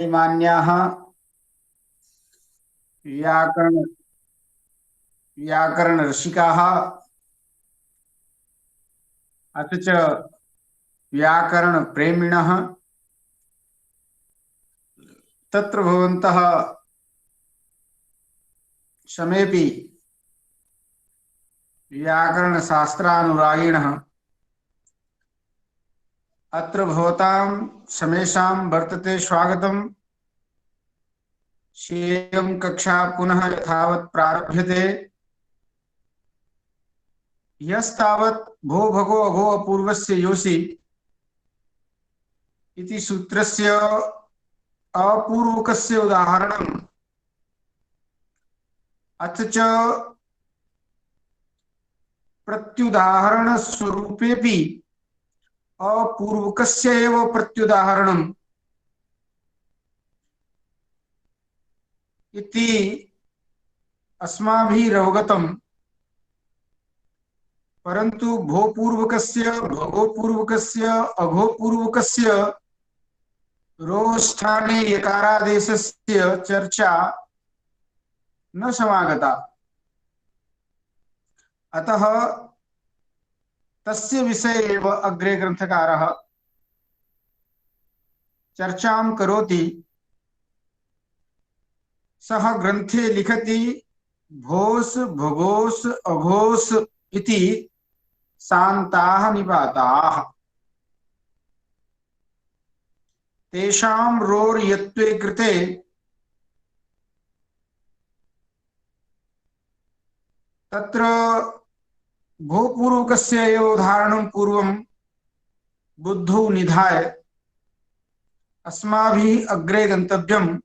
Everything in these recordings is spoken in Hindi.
मान्याः व्याकरण व्याकरणरसिकाः अथ च व्याकरणप्रेमिणः तत्र भवन्तः समेपि व्याकरणशास्त्रानुरागिणः अत्र भवतां समेषां वर्तते स्वागतम्। शेयं कक्षा पुनः यथावत् प्रारभ्यते। यस्तावत् भो भगो अघो अपूर्वस्य योषि इति सूत्रस्य अपूर्वकस्य उदाहरणम् अथ च प्रत्युदाहरणस्वरूपेऽपि अपूर्वकस्य एव प्रत्युदाहरणम् इति अस्माभिरवगतम्। परन्तु भोपूर्वकस्य भगोपूर्वकस्य अघोपूर्वकस्य रोस्थाने यकारादेशस्य चर्चा न समागता। अतः तस्य विषये एव अग्रे ग्रन्थकारः चर्चां करोति। सः ग्रन्थे लिखति भोस् भगोस् अघोस् इति सान्ताः निपाताः तेषां रोर्यत्वे कृते तत्र भोपूर्वकस्य एव उदाहरणं पूर्वं बुद्धौ निधाय अस्माभिः अग्रे गन्तव्यम्।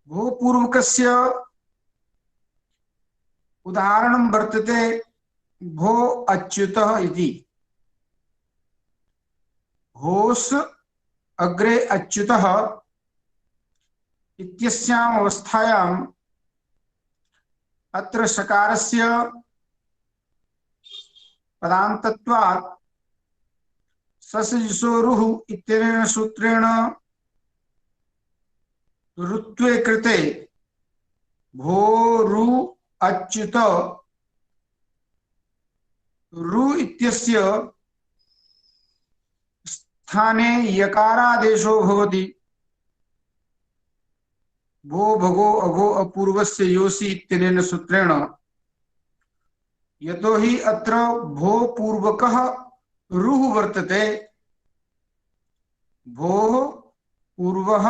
भोपूर्वकस्य उदाहरणं वर्तते भो अच्युतः इति। भोस् अग्रे अच्युतः इत्यस्याम् अवस्थायाम् अत्र सकारस्य पदान्तत्वात् ससजुषोरुः इत्यनेन सूत्रेण ऋत्वे कृते भोरु अच्युत रु इत्यस्य स्थाने यकारादेशो भवति। भो भगो अघो अपूर्वस्य योषि इत्यनेन सूत्रेण। यतोहि अत्र भो पूर्वकः रुः वर्तते। भोः पूर्वः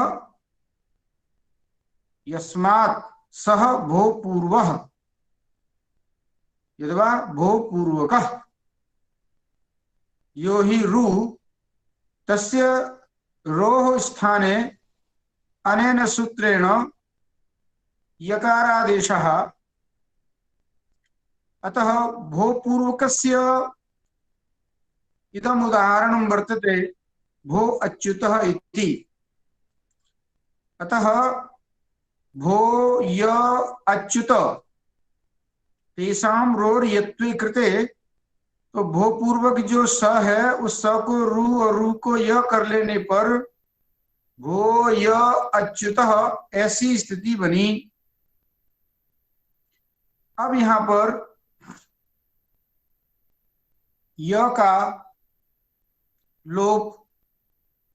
यस्मात् सः भो पूर्वः यद्वा भो पूर्वकः यो हि रु तस्य रोः स्थाने अनेन सूत्रेण यकारादेशः। अतः भो पूर्वकस्य इदम् उदाहरणं वर्तते भो अच्युतः इति। अतः भो य अच्युत तेषां रोर यत्वे कृते तो भो पूर्वक जो स है उस स को रू और रू को य कर लेने पर भो य अच्युतः ऐसी स्थिति बनी। अब यहां पर य का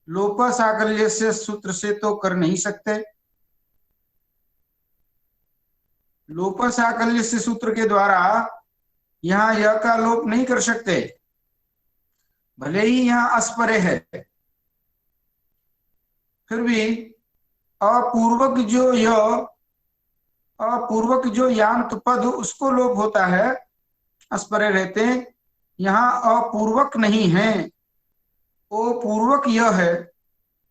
लोप साकल्य से सूत्र से तो कर नहीं सकते। लोप साकल्य से सूत्र के द्वारा यहां य का लोप नहीं कर सकते, भले ही यहां अस्परे है। फिर भी अपूर्वक जो यांत पद उसको लोप होता है, अस्परे रहते। यहां अपूर्वक नहीं है, अपूर्वक यह है।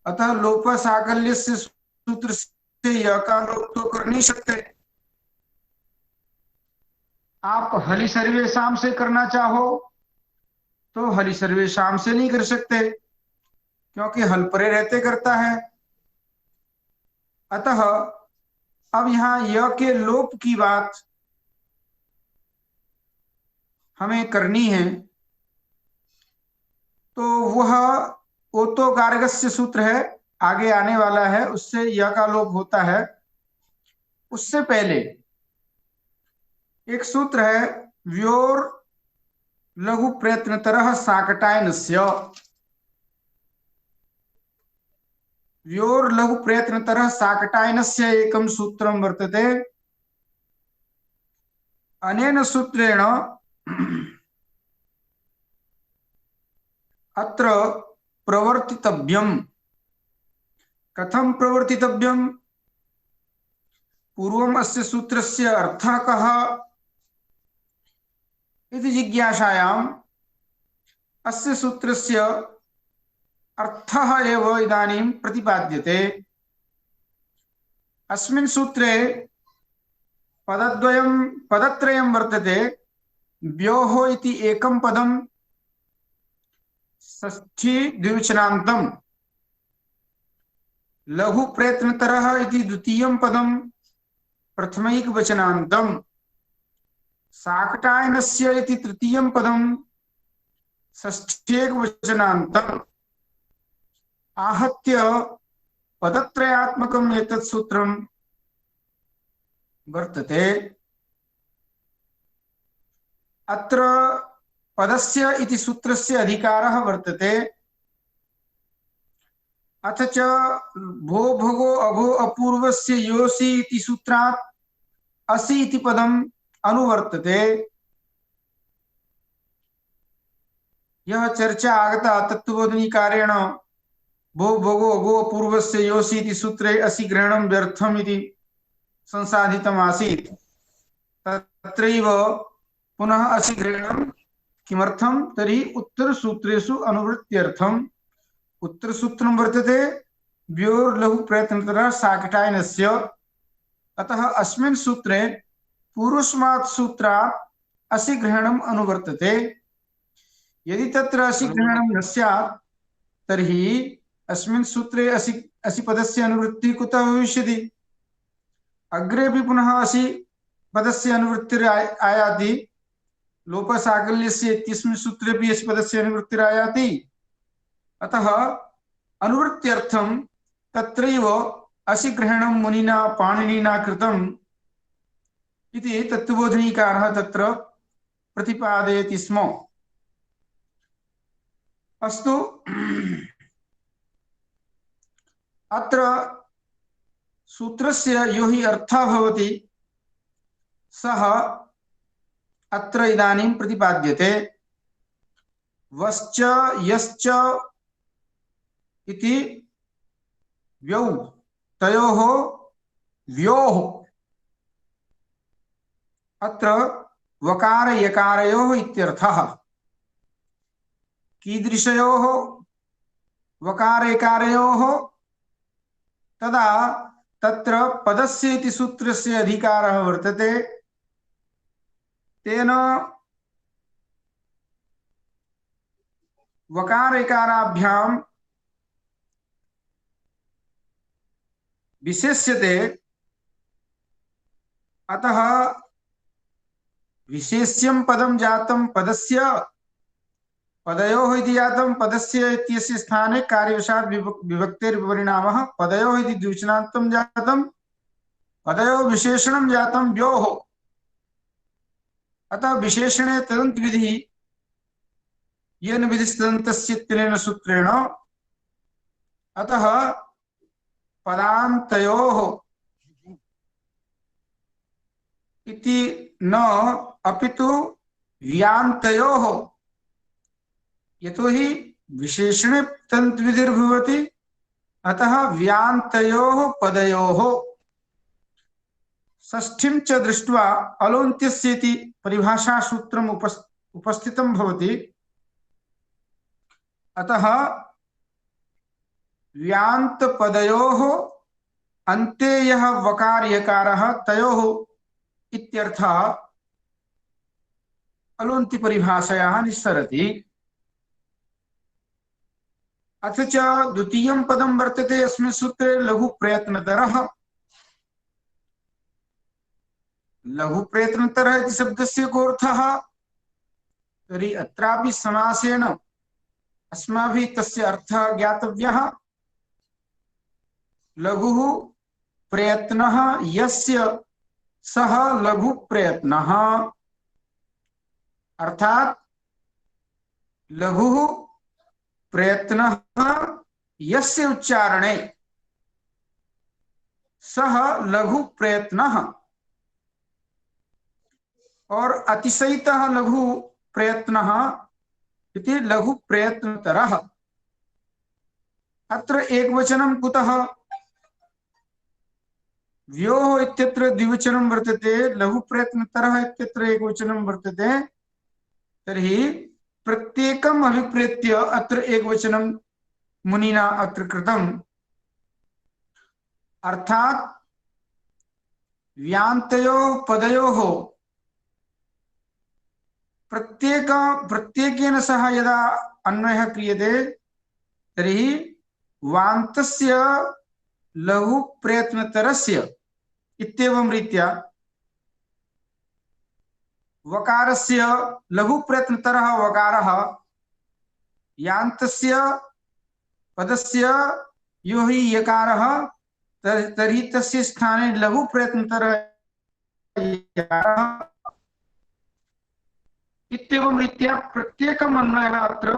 अतः लोप साकल्य से सूत्र से यह का लोप तो कर नहीं सकते। आप हलि सर्वेशाम से करना चाहो तो हलि सर्वेशाम से नहीं कर सकते, क्योंकि हल परे रहते करता है। अतः अब यहां य के लोप की बात हमें करनी है। तो वह ओतो गार्गस्य सूत्र है, आगे आने वाला है उससे य का लोप होता है। उससे पहले एक सूत्र है, व्योर लघु प्रयत्नतरः साकटायनस्य। व्योर लघु प्रयत्नतरः साकटायनस्य एकं सूत्रं वर्तते। अनेन सूत्रेण अत्र प्रवर्तितव्यम्। कथं प्रवर्तितव्यम्? पूर्वम् अस्य सूत्रस्य अर्थः कः इति जिज्ञासायाम् अस्य सूत्रस्य अर्थः एव इदानीं प्रतिपाद्यते। अस्मिन् सूत्रे पदत्रयं वर्तते। व्योः इति एकं पदं, षष्ठी द्विवचनान्तम्, लघु प्रयत्नतरः इति द्वितीयं पदं, प्रथमैकवचनान्तम्, साकटायनस्य इति तृतीयं पदं, षष्ठ्येकवचनान्तम्। आहत्य पदत्रयात्मकम् एतत् सूत्रं वर्तते। अत्र पदस्य इति सूत्रस्य अधिकारः वर्तते। अथ च भो भगो अभो अपूर्वस्य योसि इति सूत्रात् असि इति पदम् अनुवर्तते। यह चर्चा आगता तत्त्वबोधनीकारेण भो भगो अभो अपूर्वस्य योसि इति सूत्रे असि ग्रहणं व्यर्थम् इति संसाधितम् आसीत्। तत्रैव पुनः असि ग्रहणं किमर्थं? तर्हि उत्तरसूत्रेषु अनुवृत्त्यर्थम्। उत्तरसूत्रं वर्तते व्योर्लघु प्रयत्नतरः साकटायनस्य। अतः अस्मिन् सूत्रे पूर्वस्मात् सूत्रात् असि ग्रहणम् अनुवर्तते। यदि तत्र असि ग्रहणं न स्यात् तर्हि अस्मिन् सूत्रे असि पदस्य अनुवृत्तिः कुतः भविष्यति? अग्रे भी पुनः असि पदस्य अनुवृत्तिर् आयाति। लोपसाकल्यस्य इत्यस्मिन् सूत्रे भी असि पदस्य अनुवृत्तिरायाति। अतः अनुवृत्त्यर्थं तत्रैव असि ग्रहणं मुनिना पाणिनिना कृतम् इति तत्त्वबोधनीकारः तत्र प्रतिपादयति स्म। अस्तु, अत्र सूत्रस्य यो हि अर्थः भवति सः अत्र इदानीं प्रतिपाद्यते। वश्च यश्च इति व्यौ, तयोः व्योः। अत्र वकार यकारयोः इत्यर्थः। कीदृशयोः? वकार यकारयोः। तदा तत्र पदस्य इति सूत्रस्य अधिकारः वर्तते। तेन वकार यकाराभ्यां विशेष्यते। अतः विशेष्यं पदं जातं पदस्य, पदयोः इति जातं पदस्य इत्यस्य स्थाने कार्यवशात् विभक्तेर्विपरिणामः पदयोः इति द्विवचनान्तं जातं, पदयोः विशेषणं जातं व्योः। अतः विशेषणे तदन्त विधि येन विधिस्तदन्तस्य इत्यनेन सूत्रेण। अतः पदान्तयोः इति न अपितु व्यान्तयोः। यतोहि विशेषणे तदन्त विधिर्भवति। अतः व्यान्तयोः पदयोः। षष्ठीं च दृष्ट्वा अलोन्त्यस्य इति परिभाषा सूत्रम् उपस्थितं भवति। अतः व्यान्त पदयोः अन्ते यः वकार यकारः तयोः इत्यर्थः अलोन्ति परिभाषायाः निस्सरति। अथ च द्वितीयं पदं वर्तते अस्मिन् सूत्रे लघु प्रयत्नतरः। लघु प्रयत्नतरः इति शब्दस्य कोऽर्थः? तर्हि अत्रापि समासेन अस्माभिः तस्य अर्थः ज्ञातव्यः। लघुः प्रयत्नः यस्य सः लघु प्रयत्नः, अर्थात लघुः प्रयत्नः यस्य उच्चारणे सः लघु प्रयत्नः, और अतिशयितः लघु प्रयत्नः इति लघु प्रयत्नतरः। अत्र एकवचनं कुतः? व्योः इत्यत्र द्विवचनं वर्तते, लघु प्रयत्नतरः इत्यत्र एकवचनं वर्तते। तर्हि प्रत्येकम् अभिप्रेत्य अत्र एकवचनं मुनिना अत्र कृतम्। अर्थात् व्यान्तयोः पदयोः प्रत्येकेन सह यदा अन्वयः क्रियते तर्हि वान्तस्य लघु प्रयत्नतरस्य इत्येवं रीत्या वकारस्य लघु प्रयत्नतरः वकारः यान्तस्य पदस्य यो हि यकारः तर्हि तस्य स्थाने लघु प्रयत्नतरः इत्येवं रीत्या प्रत्येकम् अन्वयः अत्र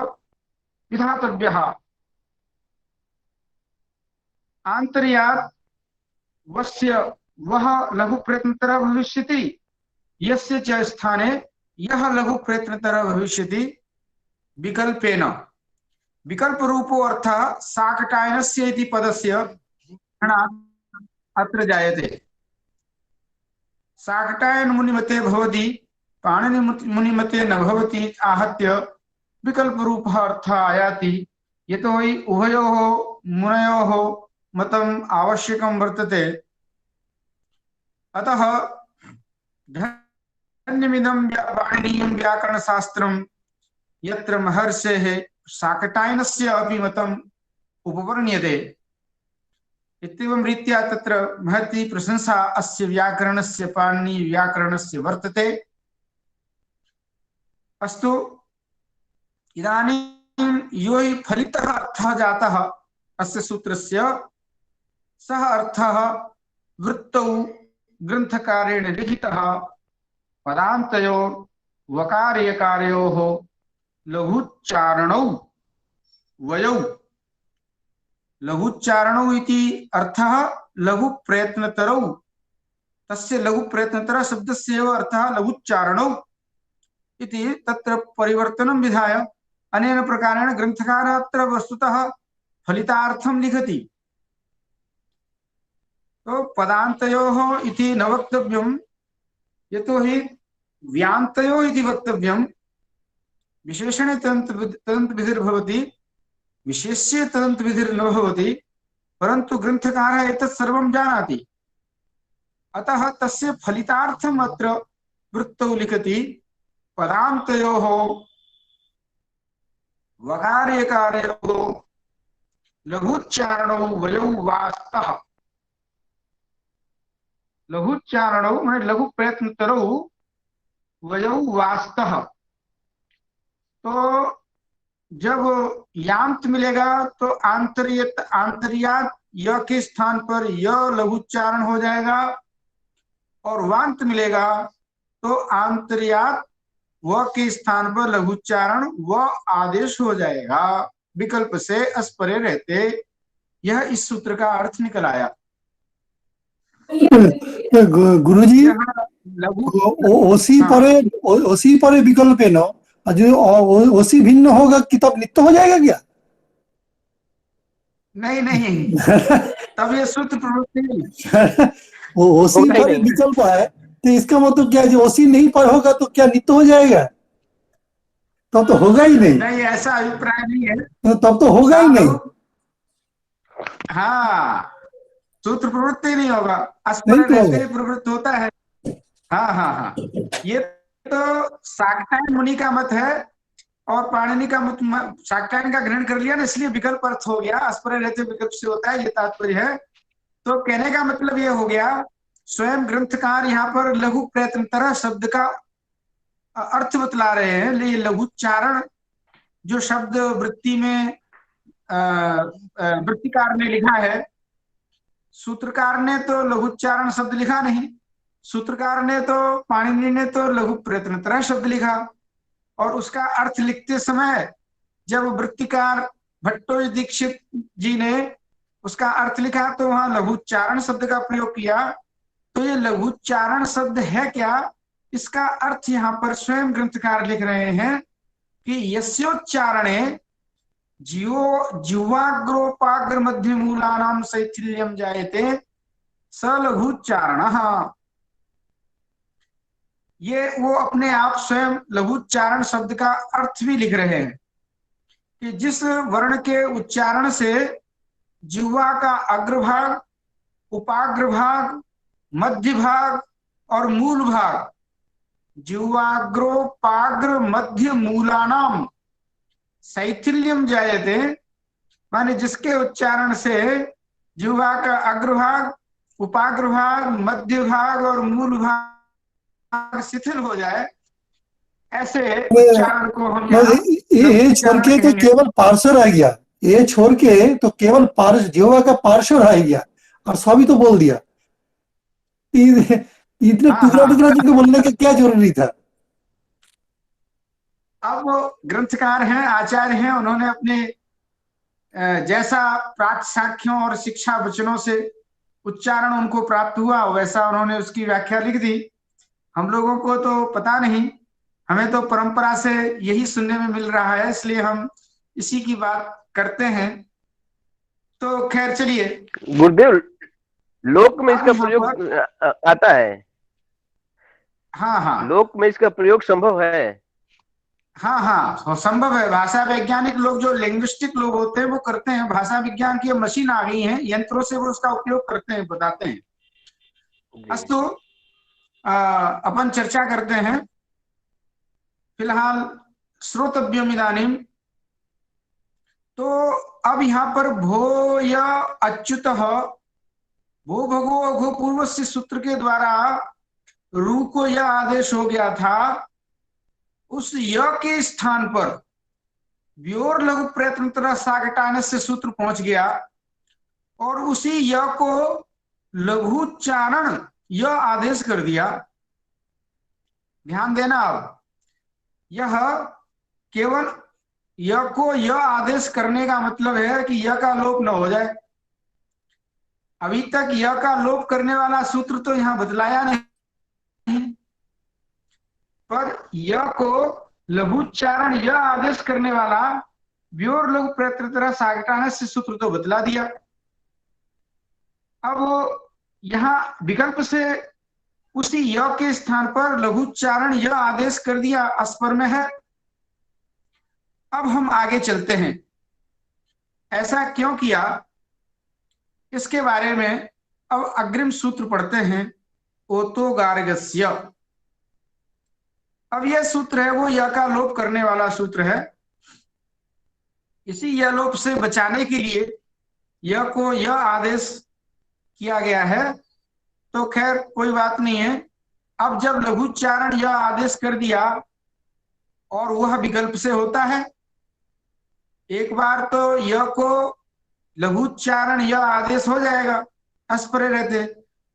विधातव्यः। आन्तर्यात् वस्य वह लघु प्रयत्नतरः भविष्यति, यस्य च स्थाने यह लघु प्रयत्नतरः भविष्यति विकल्पेन। विकल्प रूपो अर्थः साकटायनस्य इति पदस्य अत्र जायते। साकटायन मुनिमते भवति, पाणिनि मुनिमते न भवति आहत्य विकल्प रूपः अर्थः आयाति। यतोहि उभयोः मुनयोः मतम् आवश्यकं वर्तते। अतः धन्यमिदं पाणिनीयं व्याकरणशास्त्रं यत्र महर्षेः साकटायनस्य अपि मतम् उपवर्ण्यते। इत्येवं रीत्या तत्र महती प्रशंसा अस्य व्याकरणस्य, पाणिनीय व्याकरणस्य वर्तते। अस्तु, इदानीं यो हि फलितः अर्थः जातः अस्य सूत्रस्य, सः अर्थः वृत्तौ ग्रन्थकारेण लिखितः पदान्तयोः वकारयकारयोः लघुच्चारणौ वयौ। लघुच्चारणौ इति अर्थः लघु प्रयत्नतरौ, तस्य लघु प्रयत्नतर शब्दस्य एव अर्थः लघुच्चारणौ इति तत्र परिवर्तनं विधाय अनेन प्रकारेण ग्रन्थकारः अत्र वस्तुतः फलितार्थं लिखति। तो पदान्तयोः इति न वक्तव्यं, यतोहि व्यान्तयोः इति वक्तव्यं। विशेषणे तदन्तविधिर्भवति, विशेष्ये तदन्तविधिर्न भवति, परन्तु ग्रन्थकारः एतत् सर्वं जानाति। अतः तस्य फलितार्थम् अत्र वृत्तौ लिखति पदान्तयोः वकारयकारयोः लघुच्चारणौ वयौ वास्तः। लघुच्चारणौ माने लघु प्रयत्नतरौ वयौ वास्तः। तो जब यांत मिलेगा तो आंतर्यात य के स्थान पर य लघुच्चारण हो जाएगा, और वांत मिलेगा तो आंतर्यात व के स्थान पर लघुच्चारण व आदेश हो जाएगा। विकल्प से अस्परे रहते। यह इस सूत्र का अर्थ निकल आया। गुरुजी, ओसी परे विकल्प है ना, जो ओसी भिन्न होगा कि तब नित्य हो जाएगा क्या? नहीं तब ये सूत्र प्रवृत्ति ओसी पर विकल्प है, तो इसका मतलब क्या है, जो ओसी नहीं पर होगा तो क्या नित्य हो जाएगा? तब तो होगा ही नहीं। नहीं, ऐसा अभिप्राय नहीं है। तब तो होगा ही नहीं। हाँ, सूत्र प्रवृत्ति नहीं होगा, अस्पृश्य प्रवृत्त होता है। हाँ, ये तो शाक्टायन मुनि का मत है और पाणिनि का मत। शाक्टायन का ग्रहण कर लिया ना, इसलिए विकल्प अर्थ हो गया। अस्पृश्य रहते विकल्प से होता है, ये तात्पर्य है। तो कहने का मतलब ये हो गया, स्वयं ग्रंथकार यहाँ पर लघु प्रयत्नतरः शब्द का अर्थ बतला रहे हैं। ये लघुच्चारण जो शब्द वृत्ति में वृत्तिकार ने लिखा है, सूत्रकार ने तो लघुच्चारण शब्द लिखा नहीं, सूत्रकार ने तो, पाणिनि ने तो लघु प्रयत्नतरः शब्द लिखा, और उसका अर्थ लिखते समय जब वृत्तिकार भट्टो दीक्षित जी ने उसका अर्थ लिखा तो वहां लघुच्चारण शब्द का प्रयोग किया। तो ये लघुच्चारण शब्द है क्या, इसका अर्थ यहाँ पर स्वयं ग्रंथकार लिख रहे हैं कि यस्योच्चारणे जिह्वाग्रोपाग्र मध्य मूलानाम शैथिल्यम जायते स लघुच्चारणः। ये वो अपने आप स्वयं लघुच्चारण शब्द का अर्थ भी लिख रहे हैं कि जिस वर्ण के उच्चारण से जिह्वा का अग्रभाग, उपाग्र भाग, मध्य भाग और मूल भाग, जिह्वाग्रोपाग्र मध्य मूलानाम शैथिल्यम जायते, माने जिसके उच्चारण से जिह्वा का अग्रभाग, उपाग्र भाग, मध्य भाग और मूल भाग शिथिल हो जाए, ऐसे उच्चारण को हम ये छोड़ के तो केवल पार्श्व रह गया, ये छोड़ के तो केवल पार्श्व, जिह्वा का पार्श्व रह गया और सभी तो बोल दिया। इतने टुकड़ा टुकड़ा करके बोलने का क्या जरूरी था? अब वो ग्रंथकार हैं, आचार्य हैं, उन्होंने अपने जैसा प्राप्त साक्ष्यों और शिक्षा वचनों से उच्चारण उनको प्राप्त हुआ वैसा उन्होंने उसकी व्याख्या लिख दी। हम लोगों को तो पता नहीं, हमें तो परंपरा से यही सुनने में मिल रहा है, इसलिए हम इसी की बात करते हैं। तो खैर चलिए, गुरुदेव लोक में इसका प्रयोग आता है? हाँ हाँ, लोक में इसका प्रयोग संभव है? हाँ हाँ संभव है। भाषा वैज्ञानिक लोग, जो लिंग्विस्टिक लोग होते हैं, वो करते हैं। भाषा विज्ञान की मशीन आ गई है, यंत्रों से वो उसका उपयोग करते हैं, बताते हैं। अस्तु, अपन चर्चा करते हैं फिलहाल श्रोतव्यम इदानीम। तो अब यहाँ पर भो या अच्युत, भो भगो अघो पूर्व से सूत्र के द्वारा रू को यह आदेश हो गया था, उस य के स्थान पर व्योर लघु प्रयत्न सागटाने से सूत्र पहुंच गया और उसी य को लघुच्चारण यह आदेश कर दिया। ध्यान देना, अब यह केवल य को यह आदेश करने का मतलब है कि य का लोप न हो जाए। अभी तक य का लोप करने वाला सूत्र तो यहां बतलाया नहीं, पर य को लघुच्चारण यह आदेश करने वाला व्योर लघु प्रयत्न सागटाने से सूत्र तो बतला दिया। अब यहां विकल्प से उसी य के स्थान पर लघुच्चारण यह आदेश कर दिया, अस्पर में है। अब हम आगे चलते हैं, ऐसा क्यों किया इसके बारे में अब अग्रिम सूत्र पढ़ते हैं, ओतो गार्गस्य। अब यह सूत्र है वो य का लोप करने वाला सूत्र है। इसी य लोप से बचाने के लिए य को यह आदेश किया गया है। तो खैर कोई बात नहीं है। अब जब लघुच्चारण यह आदेश कर दिया और वह विकल्प से होता है, एक बार तो य को लघुच्चारण यह आदेश हो जाएगा अस्परे रहते,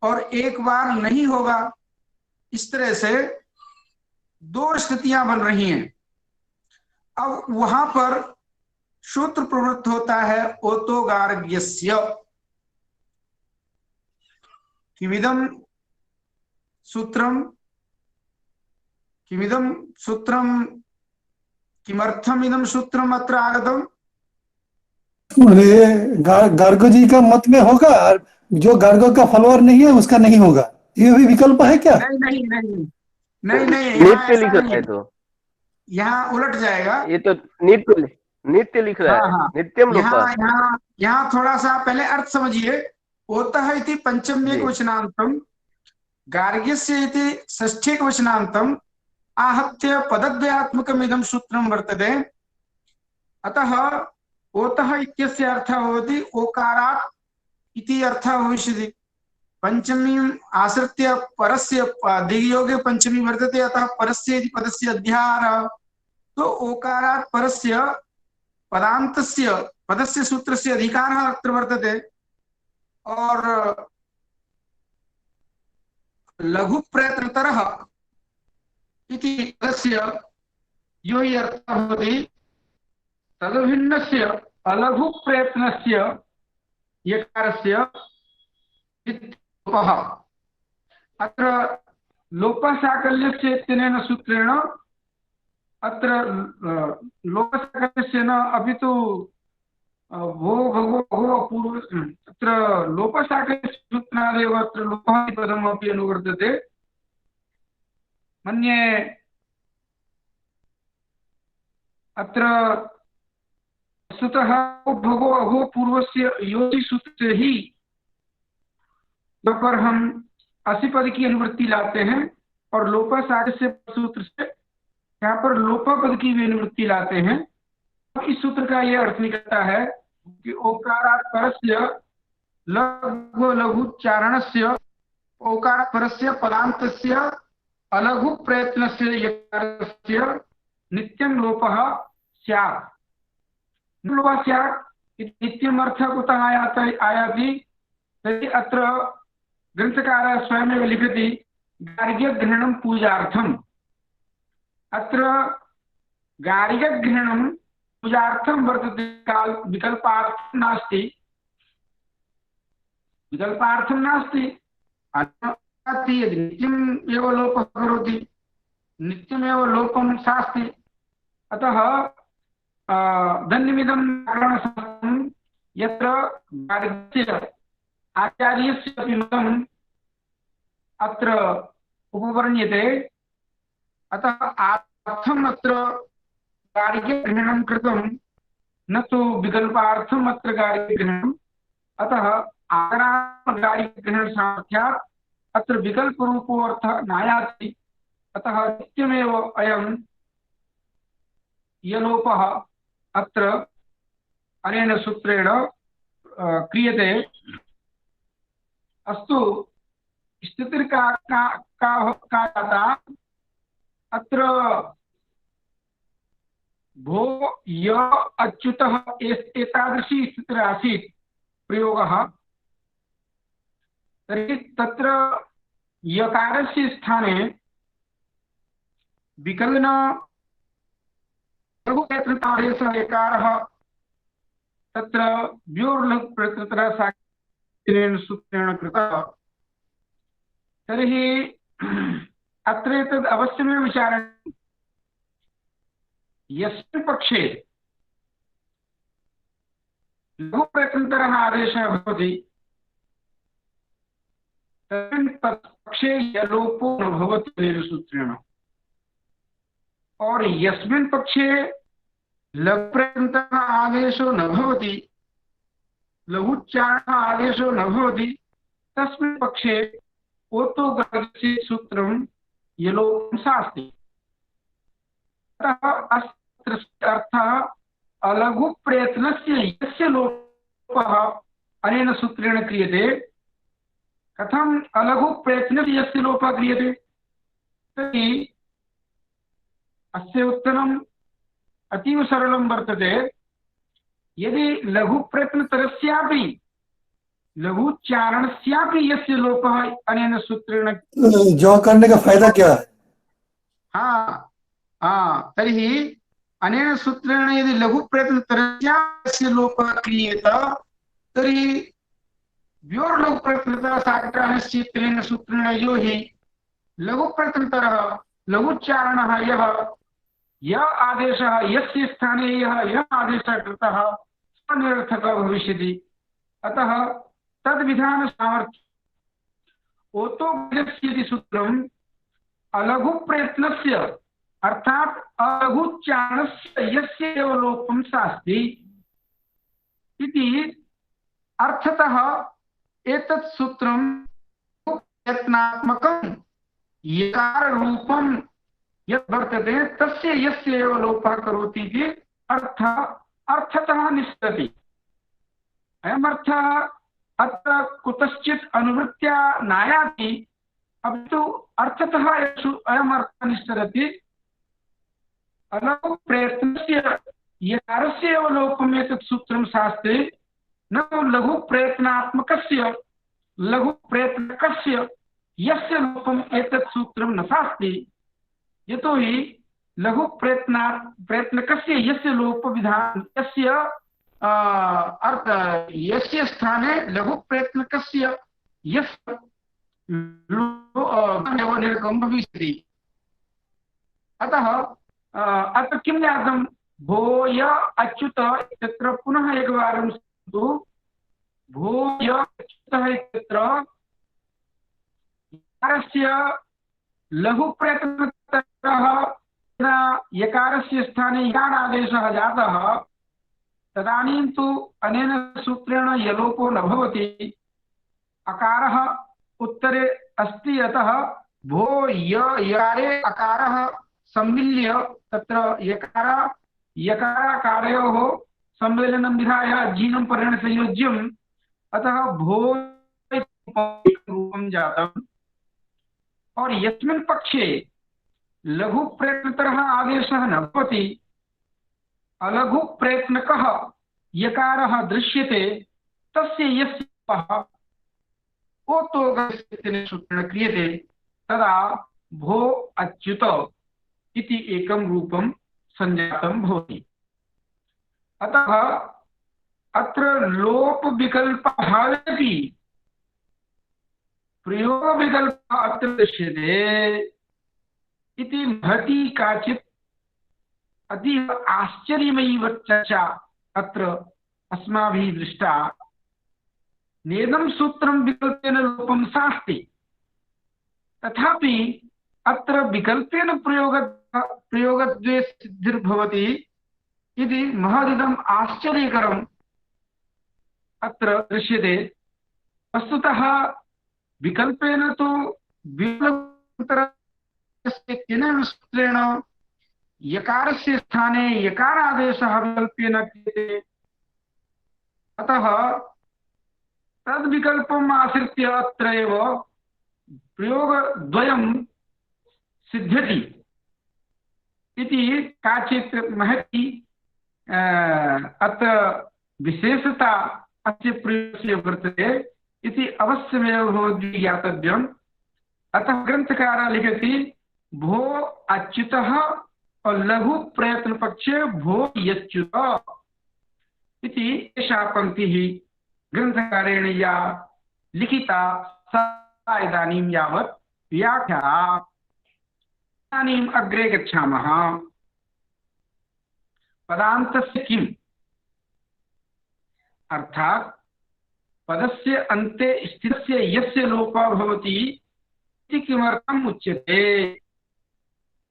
और एक बार नहीं होगा। इस तरह से दो स्थितियां बन रही हैं। अब वहां पर सूत्र प्रवृत्त होता है ओतो गार्ग्यस्य। किमिदम सूत्रम, किमिदम सूत्रम, किमर्थम इदम सूत्रम अत्र आगतम। गार्गो जी का मत में होगा, जो गार्गो का फॉलोअर नहीं है उसका नहीं होगा, ये भी विकल्प है क्या? नहीं नहीं नहीं नहीं नहीं, नित्य लिख रहा है, तो यहाँ उलट जाएगा। ये तो नित्य लिख रहा है। हाँ, नित्यम लोपा। यहाँ थोड़ा सा पहले अर्थ समझिए। ओतः इति पंचम्येक वचनांतम, गार्ग्यस्य इति षष्ठ्येक वचनांतम आहत्य पदद्वयात्मकम् इदं सूत्रं वर्तते। अतः ओतः इत्यस्य अर्थः भवति ओकारात् इति अर्थः भविष्यति। पंचमीम् आश्रित्य परस्य दिग्योगे पंचमी वर्तते, अतः परस्य इति पदस्य अध्याहारः। तो ओकारात् परस्य पदान्तस्य पदस्य सूत्रस्य अधिकारः अत्र वर्तते। और लघु प्रयत्नतरः इति तस्य यो हि अर्थः भवति तदभिन्नस्य अलघु प्रयत्नस्य यकारस्य लोपः। अत्र लोपसाकल्यस्य इत्यनेन सूत्रेण अत्र लोपसाकल्यस्य न अपि तु भो भगो भगो पूर्व अत्र लोपसाकल्यसूत्रणादेव अत्र लोपः इति पदमपि अनुवर्तते। मन्ये अत्र वस्तुतः भगो अघो पूर्वस्य योनि सूत्र से ही यहाँ पर हम असी पद की अनुवृत्ति लाते हैं और लोपसाकल्य सूत्र से यहाँ पर लोप पद की भी अनुवृत्ति लाते हैं। इस सूत्र का यह अर्थ निकलता है कि ओकारात् परस्य लघु लघुच्चारणस्य ओकारात् परस्य पदान्तस्य अलघु प्रयत्नस्य यकारस्य नित्यं लोपः स्यात्। लोपः स्यात् इति नित्यम् अर्थः कुतः आयाति तर्हि अत्र ग्रन्थकारः स्वयमेव लिखति गार्ग्यग्रहणं पूजार्थम्। अत्र गार्ग्यग्रहणं पूजार्थं वर्तते, विकल्पार्थं नास्ति। विकल्पार्थं नास्ति यदि नित्यम् एव लोपः करोति, नित्यमेव लोपं शास्ति। अतः धन्यमिदं व्याकरणशास्त्रं यत्र गार्ग्यस्य आचार्यस्य अपि मतम् अत्र उपवर्ण्यते। अतः अर्थम् अत्र गार्ग्यग्रहणं कृतं न तु विकल्पार्थम् अत्र गार्ग्यग्रहणम्। अतः आकारान्तगार्ग्यग्रहण सामर्थ्यात् अत्र विकल्परूपो अर्थः नायाति। अतः नित्यमेव अयं यलोपः अत्र अनेन सूत्रेण क्रियते। अस्तु, स्थितिर्का जाता अत्र भो य अच्युतः एतादृशी स्थितिरासीत् प्रयोगः। तर्हि तत्र यकारस्य स्थाने विकलन लघुप्रयत्नतादेशः यकारः तत्र व्योर्लघुप्रयत्नतरः साकल्येन सूत्रेण कृतः। तर्हि अत्र एतद् अवश्यमेव विचारणीयम्। यस्मिन् पक्षे लघुप्रयत्नतरः आदेशः भवति तस्मिन् पक्षे यलोपो न भवति अनेन सूत्रेण, और यस्मिन् पक्षे लघुप्रयत्नतरः आदेशो न भवति, लघुच्चारणः आदेशो न भवति, तस्मिन् पक्षे ओतोगार्ग्यस्य सूत्रं यलोपं शास्ति। अतः अत्र अर्थः अलघु प्रयत्नस्य यस्य लोपः अनेन सूत्रेण क्रियते। कथम् अलघु प्रयत्नस्य यस्य लोपः क्रियते? तर्हि अस्य उत्तरम् अतीव सरलं वर्तते। यदि लघु प्रयत्नतरस्यापि लघुच्चारणस्यापि यस्य लोपः अनेन सूत्रेण जो करने का फायदा क्या है? तर्हि अनेन सूत्रेण यदि लघुप्रयत्नतरस्य लोपः क्रियेत तर्हि व्योर्लघुप्रयत्नतरः साकल्यस्य इत्यनेन सूत्रेण यो हि लघुप्रयत्नतरः लघुच्चारणः यः आदेशः यस्य स्थाने यः आदेशः कृतः स निरर्थकः भविष्यति। अतः तद्विधान सामर्थ्य ओतोगार्ग्यस्य इति सूत्रम् अलघु प्रयत्नस्य अर्थात अलघुच्चारणस्य यस्य एव लोपं शास्ति इति अर्थतः एतत् सूत्रं प्रयत्नात्मकं यकार रूपं यत् वर्तते तस्य यस्य एव लोपः करोति इति अर्थतः निश्चयति। अयम् अर्थः अत्र कुतश्चित् अनुवृत्त्या नायाति, अपितु अर्थतः अयम् अर्थः निश्चरति। अलघु प्रयत्नस्य यकारस्य एव लोपम् एतत् सूत्रं शास्ति न लघु प्रयत्नात्मकस्य लघु प्रयत्नकस्य यस्य लोपम एतत् सूत्रम न शास्ति यतोहि लघु प्रयत्नकस्य यस्य लोप विधान यस्य अर्थ यस्य स्थाने लघु प्रयत्नकस्य यस्य निर्गम भविष्यति। अतः अत्र किं ज्ञातं भूय अच्युत इत्यत्र पुनः एकवारं शृणुतु। भूय अच्युतः इत्यत्र यकारस्य लघु प्रयत्नतः यकारस्य स्थाने यकारादेशः जातः तदानीं तु अनेन सूत्रेण यलोपो न भवति। अकारः उत्तरे अस्ति अतः भो यकारे अकारः सम्मिल्य तत्र यकाराकारयोः सम्मेलनं विधाय जीनं परेण संयोज्यम् अतः भो रूपं जातम्। और यस्मिन् पक्षे लघु प्रयत्नतरः आदेशः न भवति अलघु प्रयत्नकः यकारः दृश्यते तस्य यस्य ओतोगस्य सूत्रेण क्रियते तदा भो अच्युत इति एकं रूपं संजातं भवति। अतः अत्र लोप विकल्पभावेपि प्रयोग विकल्पः अत्र दृश्यते इति महती काचित् अतीव आश्चर्यमयी चर्चा अत्र अस्माभिः दृष्टा। नेदं सूत्रं विकल्पेन लोपं शास्ति तथापि अत्र विकल्पेन प्रयोगद्वये सिद्धिर्भवति इति महदिदम् आश्चर्यकरम् अत्र दृश्यते। वस्तुतः विकल्पेन तु केन सूत्रेण यकारस्य स्थाने यकारादेशः विकल्पेन क्रियते अतः तद्विकल्पम् आश्रित्य अत्र एव प्रयोगद्वयं सिद्ध्यति इति काचित् महती अत्र विशेषता अस्य प्रयोगस्य वर्तते इति अवश्यमेव भवद्भिः ज्ञातव्यम्। अतः ग्रन्थकारः लिखति भो अच्युतः और लघु प्रयत्न पक्षे भो यच्युत इति एषा पङ्क्तिः ग्रन्थकारेण या लिखिता सा इदानीं यावत् व्याख्या। इदानीम् अग्रे गच्छामः। पदान्तस्य किम् अर्थात् पदस्य अन्ते स्थितस्य यस्य लोपः भवति इति किमर्थम् उच्यते।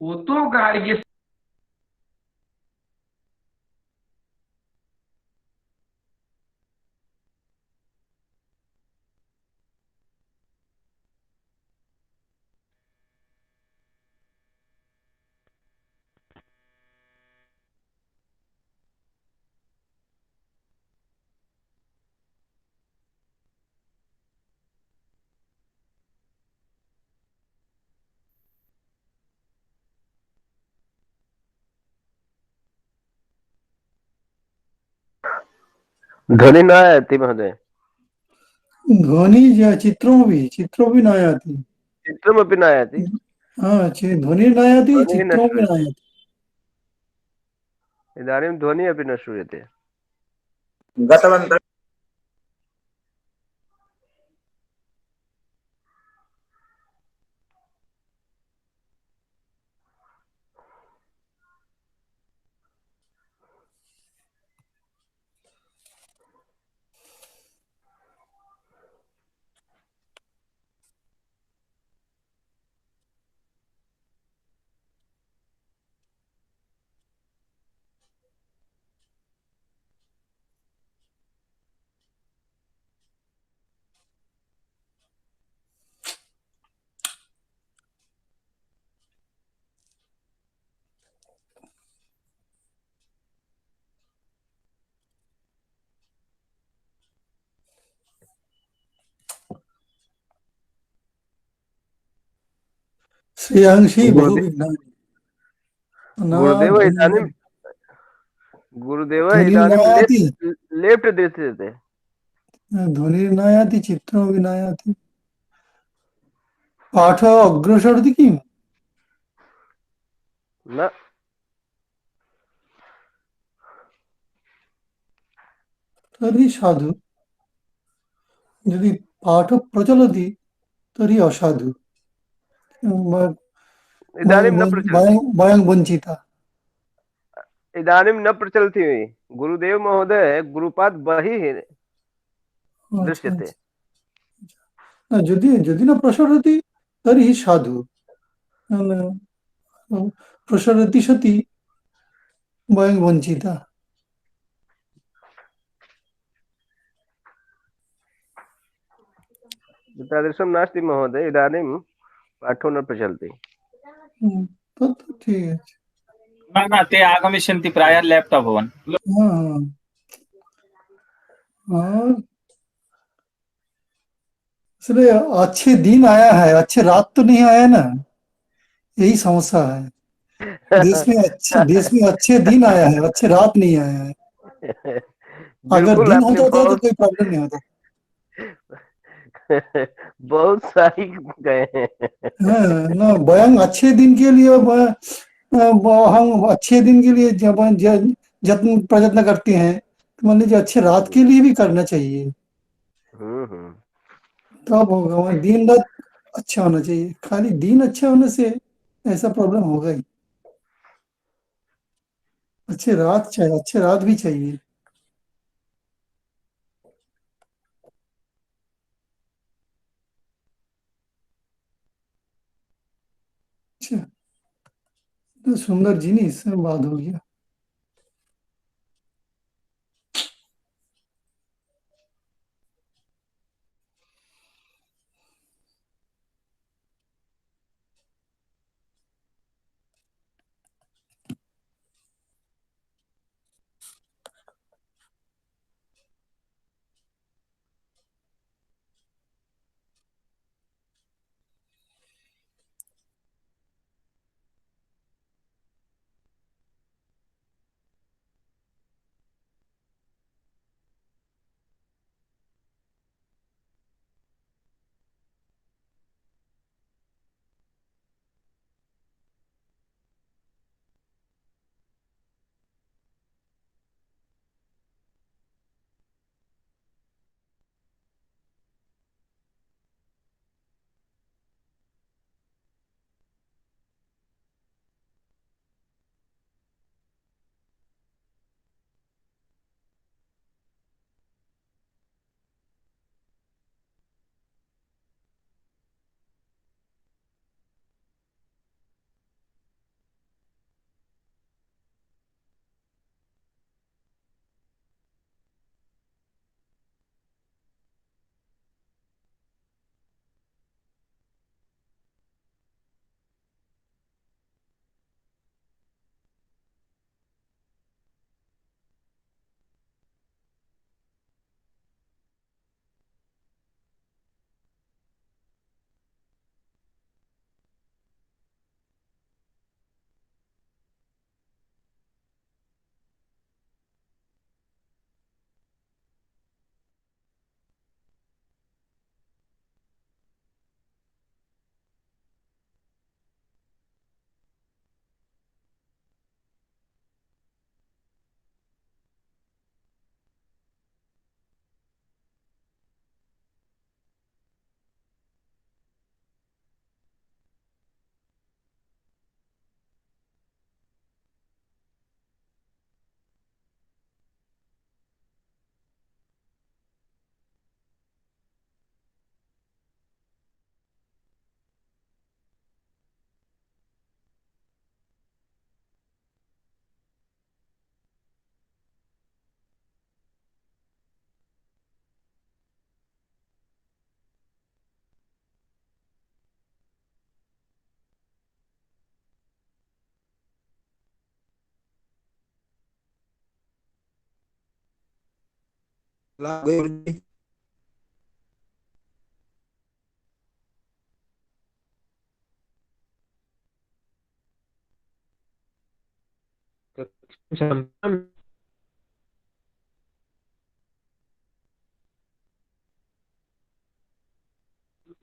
ओतोगार्ग्य ध्वनि न आयाति महोदय। ध्वनि चित्रोऽपि न आयाति। चित्रमपि न आयाति। ध्वनि न आयाति चित्रोऽपि न आयाति। इदानीं ध्वनि अपि न श्रूयते। गतवन्तः श्रेयांशी बहुविघ्नानि। गुरुदेव इदानीं लेफ्ट् दृश्यते। ध्वनिर्नायाति चित्रमपि नायाति पाठः अग्रसरति किम् न तर्हि साधु यदि पाठः प्रचलति तर्हि असाधु वयं इदानीं न प्रचलति, वयं वयं वञ्चिता इदानीं न प्रचलति। गुरुदेव महोदय गुरुपाद बहिः अच्छा दृश्यते। अच्छा न यदि यदि न प्रसरति तर्हि साधु प्रसरति सति वयं वञ्चिता तादृशं नास्ति महोदय, इदानीं पाठो न प्रचलति। तत् ठीक अछि न न ते आगमिष्यन्ति प्रायः लैपटॉप भवन्। हाँ हाँ इसलिए अच्छे दिन आया है अच्छे रात तो नहीं आया ना यही समस्या है देश में अच्छे दिन आया है अच्छे रात नहीं आया है अगर बिल्कुल दिन आपने होता था तो बहुत कोई प्रॉब्लम नहीं होता बहुत सही गए हैं। हाँ ना बयां अच्छे दिन के लिए हम अच्छे दिन के लिए जब जत्न प्रयत्न करते हैं तो मान लीजिए अच्छे रात के लिए भी करना चाहिए हम्म। तब होगा वहाँ दिन रात अच्छा होना चाहिए खाली दिन अच्छा होने से ऐसा प्रॉब्लम होगा ही अच्छे रात चाहिए अच्छे रात भी चाहिए अच्छा तो सुंदर जी ने इससे बात हो गया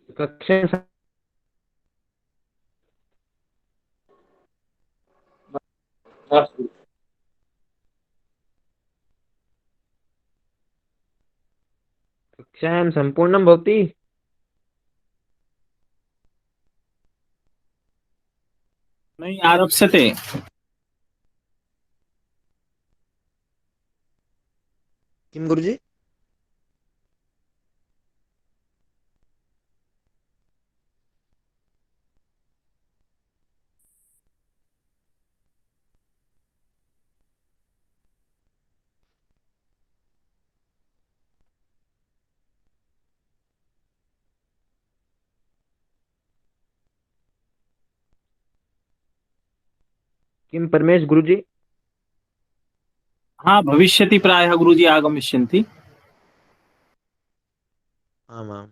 कक्षायां कक्षायां सम्पूर्णं भवति। नहीं आरप्स्यते। किं गुरुजी? किं परमेश गुरुजी? हाँ भविष्यति प्रायः गुरुजी आगमिष्यन्ति। आमाम्।